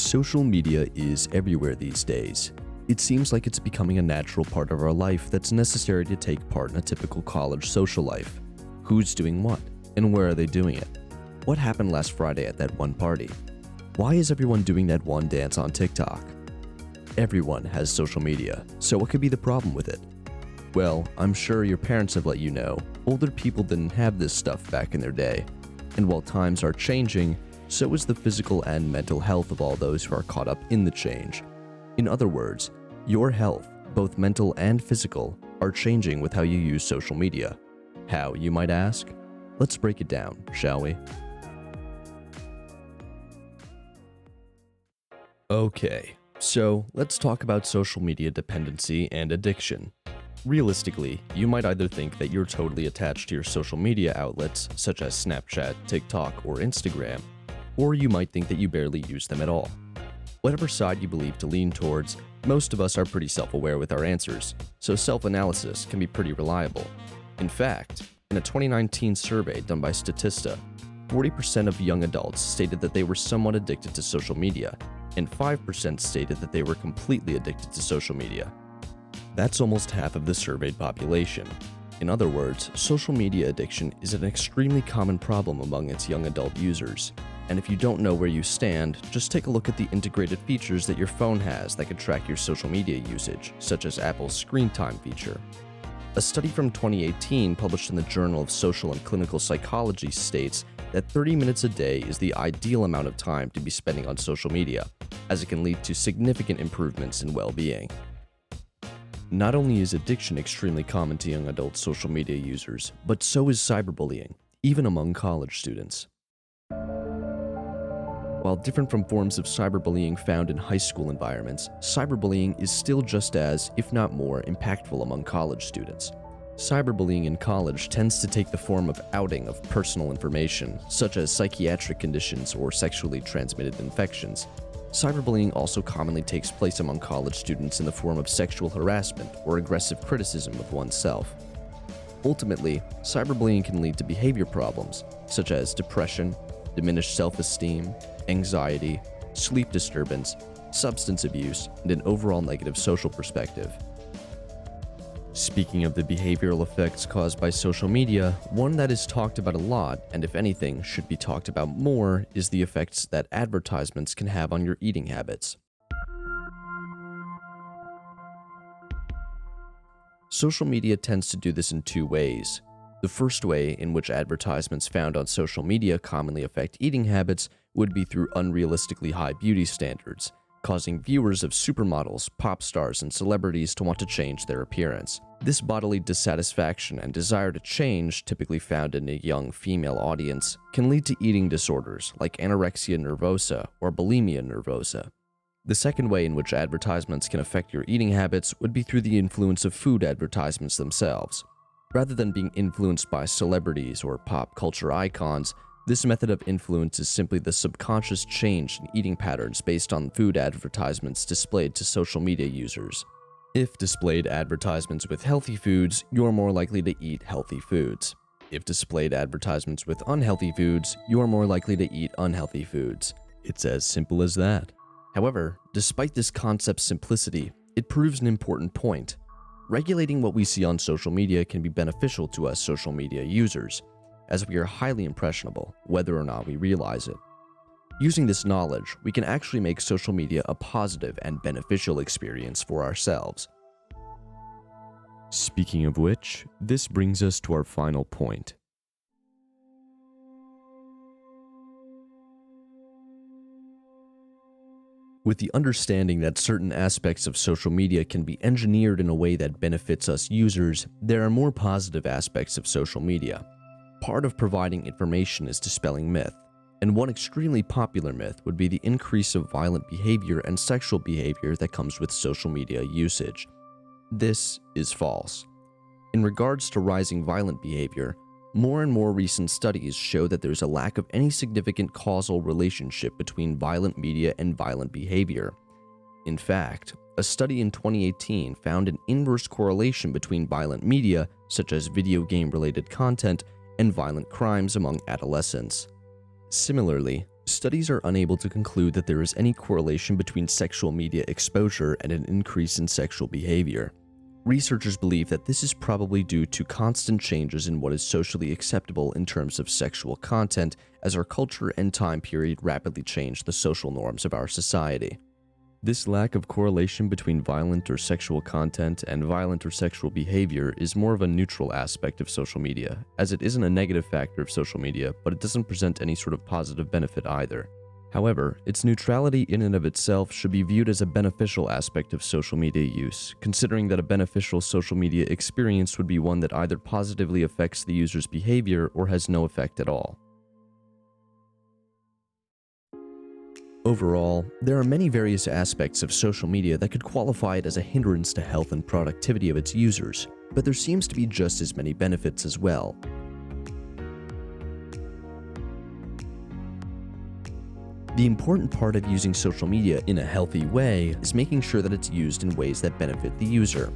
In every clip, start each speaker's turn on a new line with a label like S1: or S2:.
S1: Social media is everywhere these days. It seems like it's becoming a natural part of our life that's necessary to take part in a typical college social life. Who's doing what? And where are they doing it? What happened last Friday at that one party? Why is everyone doing that one dance on TikTok? Everyone has social media, so what could be the problem with it? Well, I'm sure your parents have let you know, older people didn't have this stuff back in their day. And while times are changing, so is the physical and mental health of all those who are caught up in the change. In other words, your health, both mental and physical, are changing with how you use social media. How, you might ask? Let's break it down, shall we? Okay, so let's talk about social media dependency and addiction. Realistically, you might either think that you're totally attached to your social media outlets, such as Snapchat, TikTok, or Instagram, or you might think that you barely use them at all. Whatever side you believe to lean towards, most of us are pretty self-aware with our answers, so self-analysis can be pretty reliable. In fact, in a 2019 survey done by Statista, 40% of young adults stated that they were somewhat addicted to social media, and 5% stated that they were completely addicted to social media. That's almost half of the surveyed population. In other words, social media addiction is an extremely common problem among its young adult users. And if you don't know where you stand, just take a look at the integrated features that your phone has that can track your social media usage, such as Apple's Screen Time feature. A study from 2018 published in the Journal of Social and Clinical Psychology states that 30 minutes a day is the ideal amount of time to be spending on social media, as it can lead to significant improvements in well-being. Not only is addiction extremely common to young adult social media users, but so is cyberbullying, even among college students. While different from forms of cyberbullying found in high school environments, cyberbullying is still just as, if not more, impactful among college students. Cyberbullying in college tends to take the form of outing of personal information, such as psychiatric conditions or sexually transmitted infections. Cyberbullying also commonly takes place among college students in the form of sexual harassment or aggressive criticism of oneself. Ultimately, cyberbullying can lead to behavior problems, such as depression, diminished self-esteem, anxiety, sleep disturbance, substance abuse, and an overall negative social perspective. Speaking of the behavioral effects caused by social media, one that is talked about a lot, and if anything, should be talked about more, is the effects that advertisements can have on your eating habits. Social media tends to do this in two ways. The first way in which advertisements found on social media commonly affect eating habits would be through unrealistically high beauty standards, causing viewers of supermodels, pop stars, and celebrities to want to change their appearance. This bodily dissatisfaction and desire to change, typically found in a young female audience, can lead to eating disorders like anorexia nervosa or bulimia nervosa. The second way in which advertisements can affect your eating habits would be through the influence of food advertisements themselves. Rather than being influenced by celebrities or pop culture icons, this method of influence is simply the subconscious change in eating patterns based on food advertisements displayed to social media users. If displayed advertisements with healthy foods, you're more likely to eat healthy foods. If displayed advertisements with unhealthy foods, you're more likely to eat unhealthy foods. It's as simple as that. However, despite this concept's simplicity, it proves an important point. Regulating what we see on social media can be beneficial to us social media users, as we are highly impressionable, whether or not we realize it. Using this knowledge, we can actually make social media a positive and beneficial experience for ourselves. Speaking of which, this brings us to our final point. With the understanding that certain aspects of social media can be engineered in a way that benefits us users, there are more positive aspects of social media. Part of providing information is dispelling myth, and one extremely popular myth would be the increase of violent behavior and sexual behavior that comes with social media usage. This is false. In regards to rising violent behavior, more and more recent studies show that there's a lack of any significant causal relationship between violent media and violent behavior. In fact, a study in 2018 found an inverse correlation between violent media, such as video game-related content, and violent crimes among adolescents. Similarly, Studies are unable to conclude that there is any correlation between sexual media exposure and an increase in sexual behavior. Researchers believe that this is probably due to constant changes in what is socially acceptable in terms of sexual content, as our culture and time period rapidly change the social norms of our society. This lack of correlation between violent or sexual content and violent or sexual behavior is more of a neutral aspect of social media, as it isn't a negative factor of social media, but it doesn't present any sort of positive benefit either. However, its neutrality in and of itself should be viewed as a beneficial aspect of social media use, considering that a beneficial social media experience would be one that either positively affects the user's behavior or has no effect at all. Overall, there are many various aspects of social media that could qualify it as a hindrance to health and productivity of its users, but there seems to be just as many benefits as well. The important part of using social media in a healthy way is making sure that it's used in ways that benefit the user.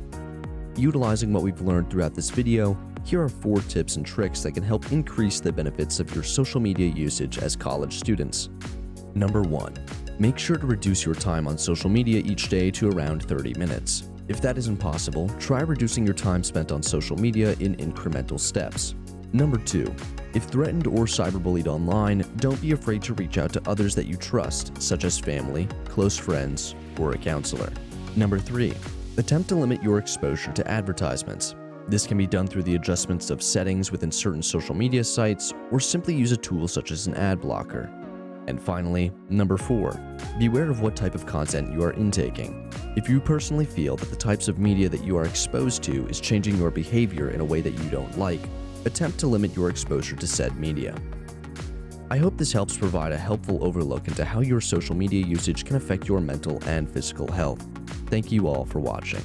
S1: Utilizing what we've learned throughout this video, here are 4 tips and tricks that can help increase the benefits of your social media usage as college students. Number 1. Make sure to reduce your time on social media each day to around 30 minutes. If that isn't possible, try reducing your time spent on social media in incremental steps. Number 2. If threatened or cyberbullied online, don't be afraid to reach out to others that you trust, such as family, close friends, or a counselor. Number 3. Attempt to limit your exposure to advertisements. This can be done through the adjustments of settings within certain social media sites, or simply use a tool such as an ad blocker. And finally, number 4. Beware of what type of content you are intaking. If you personally feel that the types of media that you are exposed to is changing your behavior in a way that you don't like, attempt to limit your exposure to said media. I hope this helps provide a helpful overlook into how your social media usage can affect your mental and physical health. Thank you all for watching.